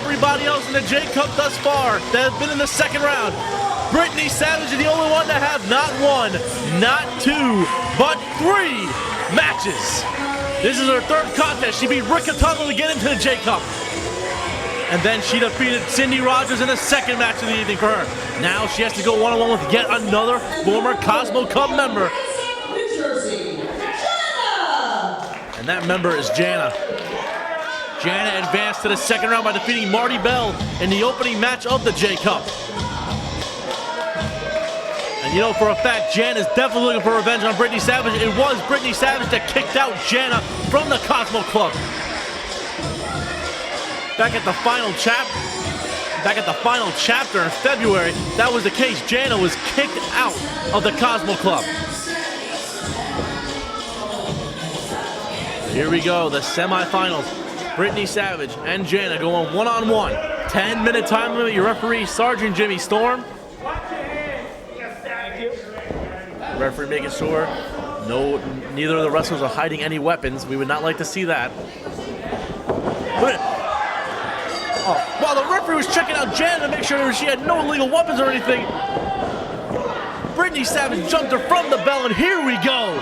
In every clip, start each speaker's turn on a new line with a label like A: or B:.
A: everybody else in the J Cup thus far that have been in the second round, Brittney Savage is the only one to have not one, not two, but three matches. This is her third contest. She beat Rika Tuttle to get into the J Cup. And then she defeated Cindy Rogers in the second match of the evening for her. Now she has to go one-on-one with yet another former Cosmo Cup member. And that member is Jana. Jana advanced to the second round by defeating Marty Bell in the opening match of the J Cup. And you know for a fact, Jana's definitely looking for revenge on Brittney Savage. It was Brittney Savage that kicked out Jana from the Cosmo Club. Back at the final chapter in February, that was the case. Jana was kicked out of the Cosmo Club. Here we go, the semifinals. Brittney Savage and Jana going one-on-one. 10-minute time limit. Your referee, Sergeant Jimmy Storm. Referee making sure neither of the wrestlers are hiding any weapons. We would not like to see that. While the referee was checking out Jana to make sure she had no illegal weapons or anything, Brittney Savage jumped her from the bell, and here we go.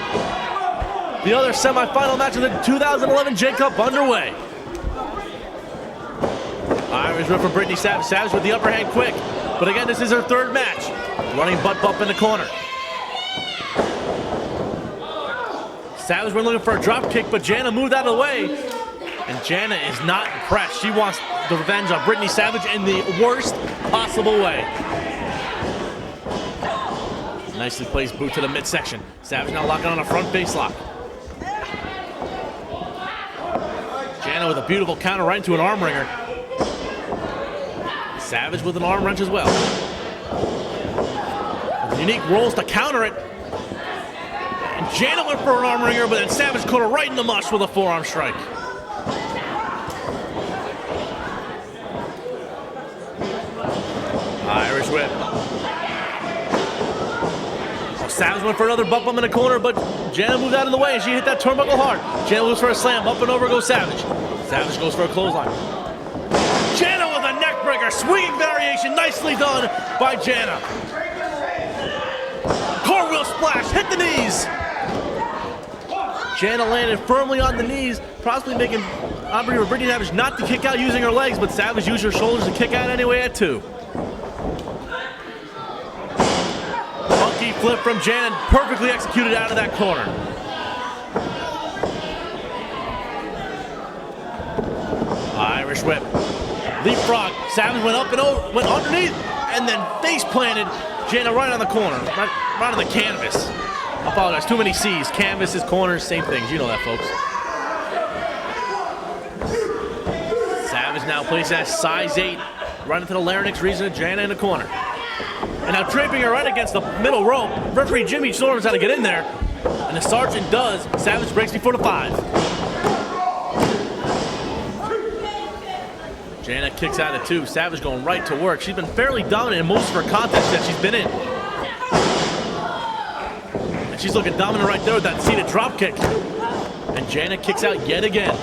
A: The other semifinal match of the 2011 J Cup underway. Irish whip from Brittney Savage. Savage with the upper hand quick. But again, this is her third match. Running butt bump in the corner. Savage went looking for a drop kick, but Jana moved out of the way. And Jana is not impressed. She wants the revenge on Brittney Savage in the worst possible way. Nicely placed boot to the midsection. Savage now locking on a front face lock. Jana with a beautiful counter right into an arm wringer. Savage with an arm wrench as well. With unique rolls to counter it. And Jana went for an arm wringer, but then Savage caught her right in the mush with a forearm strike. Irish whip. Savage went for another bump in the corner, but Jana moved out of the way and she hit that turnbuckle hard. Jana looks for a slam. Up and over goes Savage. Savage goes for a clothesline. Jana with a neck breaker. Swinging variation. Nicely done by Jana. Cartwheel splash. Hit the knees. Jana landed firmly on the knees, possibly making Brittney Savage not to kick out using her legs, but Savage used her shoulders to kick out anyway at two. Monkey flip from Jana, perfectly executed out of that corner. Irish whip. Leapfrog. Savage went up and over, went underneath, and then face planted Jana right on the corner, right on the canvas. I apologize, too many C's. Canvases, corners, same things. You know that, folks. Savage now placed at size 8, right into the larynx region of Jana in the corner. And now draping her right against the middle rope. Referee Jimmy Storm's how to get in there. And the sergeant does. Savage breaks before the 5. Jana kicks out at 2. Savage going right to work. She's been fairly dominant in most of her contests that she's been in. And she's looking dominant right there with that seated drop kick. And Jana kicks out yet again.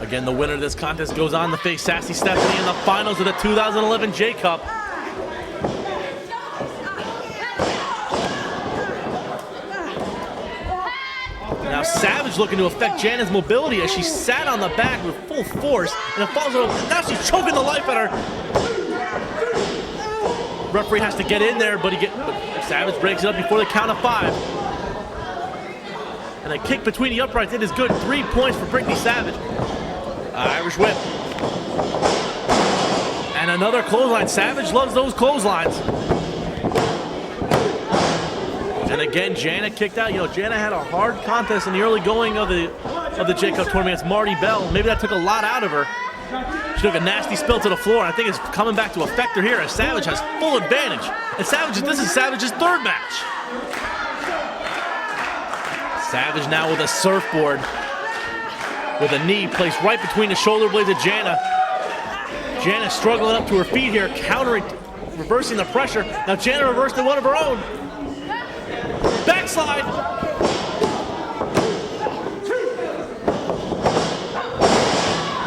A: Again, the winner of this contest goes on to face Sassy Stephanie in the finals of the 2011 J Cup. Now Savage looking to affect Jana's mobility as she sat on the back with full force, and it falls over. Now she's choking the life out of her. Referee has to get in there, but Savage breaks it up before the count of 5. And a kick between the uprights, it is good. 3 points for Brittney Savage. Irish whip. And another clothesline. Savage loves those clotheslines. And again, Jana kicked out. You know, Jana had a hard contest in the early going of the J Cup tournament against Marty Bell. Maybe that took a lot out of her. She took a nasty spill to the floor. I think it's coming back to affect her here as Savage has full advantage. And this is Savage's third match. Savage now with a surfboard, with a knee placed right between the shoulder blades of Jana. Jana struggling up to her feet here, countering, reversing the pressure. Now Jana reversed one of her own. Backslide.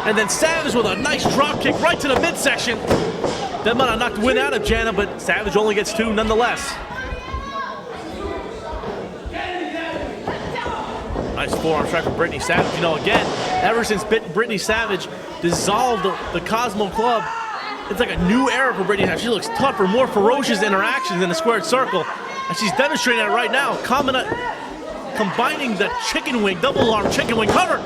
A: And then Savage with a nice drop kick right to the midsection. That might have knocked the win out of Jana, but Savage only gets 2 nonetheless. Nice forearm strike from Brittney Savage. You know, again, ever since Brittney Savage dissolved the Cosmo Club, it's like a new era for Brittney Savage. She looks tougher, more ferocious interactions in the squared circle. And she's demonstrating that right now, combining the chicken wing, double arm chicken wing cover.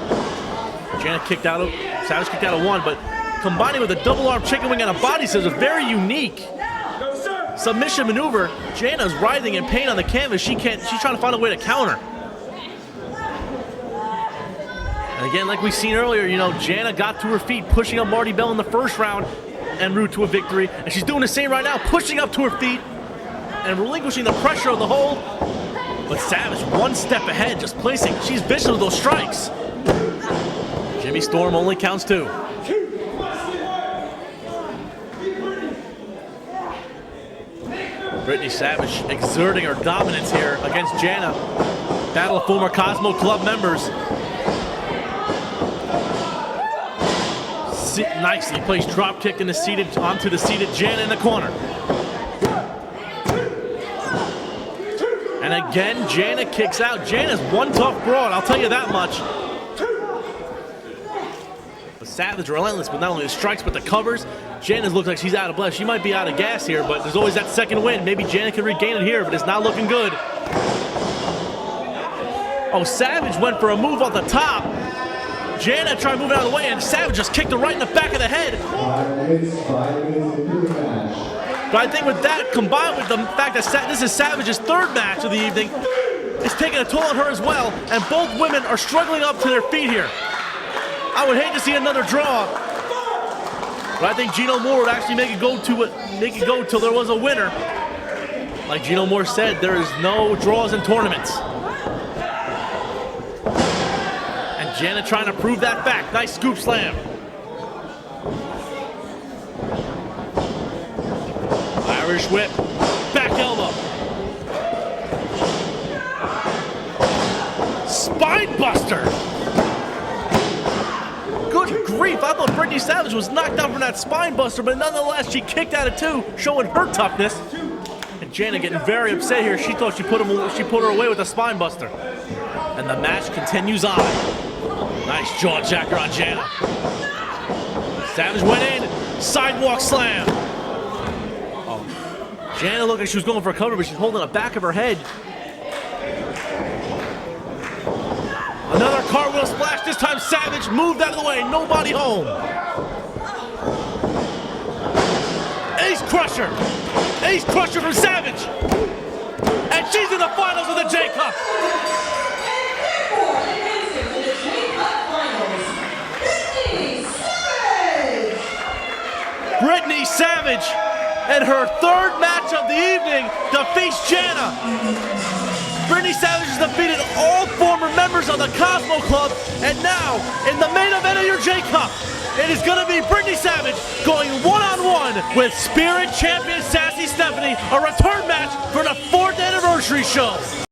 A: Jana kicked out of, Savage kicked out of 1, but combining with a double arm chicken wing and a body scissors, a very unique submission maneuver. Jana's writhing in pain on the canvas. She's trying to find a way to counter. And again, like we've seen earlier, you know, Jana got to her feet, pushing up Marti Belle in the first round en route to a victory. And she's doing the same right now, pushing up to her feet and relinquishing the pressure of the hold. But Savage one step ahead, just placing. She's vicious with those strikes. Jimmy Storm only counts 2. Brittney Savage exerting her dominance here against Jana. Battle of former Cosmo Club members. Nicely placed drop kick onto the seated Jana in the corner. And again, Jana kicks out. Jana's one tough broad, I'll tell you that much. But Savage relentless with not only the strikes but the covers. Jana looks like she's out of breath. She might be out of gas here, but there's always that second win. Maybe Jana can regain it here, but it's not looking good. Oh, Savage went for a move on the top. Jana tried moving out of the way, and Savage just kicked her right in the back of the head. But I think with that, combined with the fact that this is Savage's 3rd match of the evening, it's taking a toll on her as well, and both women are struggling up to their feet here. I would hate to see another draw, but I think Gino Moore would actually make it go till there was a winner. Like Gino Moore said, there is no draws in tournaments. And Jana trying to prove that fact. Nice scoop slam. Irish whip, back elbow. Spine buster. Good grief, I thought Brittney Savage was knocked out from that spine buster, but nonetheless, she kicked out of 2, showing her toughness. And Jana getting very upset here. She thought she put her away with a spine buster. And the match continues on. Nice jaw jacker on Jana. Savage went in, sidewalk slam. Jana looked like she was going for a cover, but she's holding the back of her head. Another cartwheel splash. This time Savage moved out of the way. Nobody home. Ace crusher. Ace crusher from Savage. And she's in the finals of the J Cup. Brittney Savage, and her 3rd match of the evening, defeats Jana. Brittney Savage has defeated all former members of the Cosmo Club, and now, in the main event of your J Cup, it is going to be Brittney Savage going one-on-one with Spirit Champion Sassy Stephanie, a return match for the 4th anniversary show.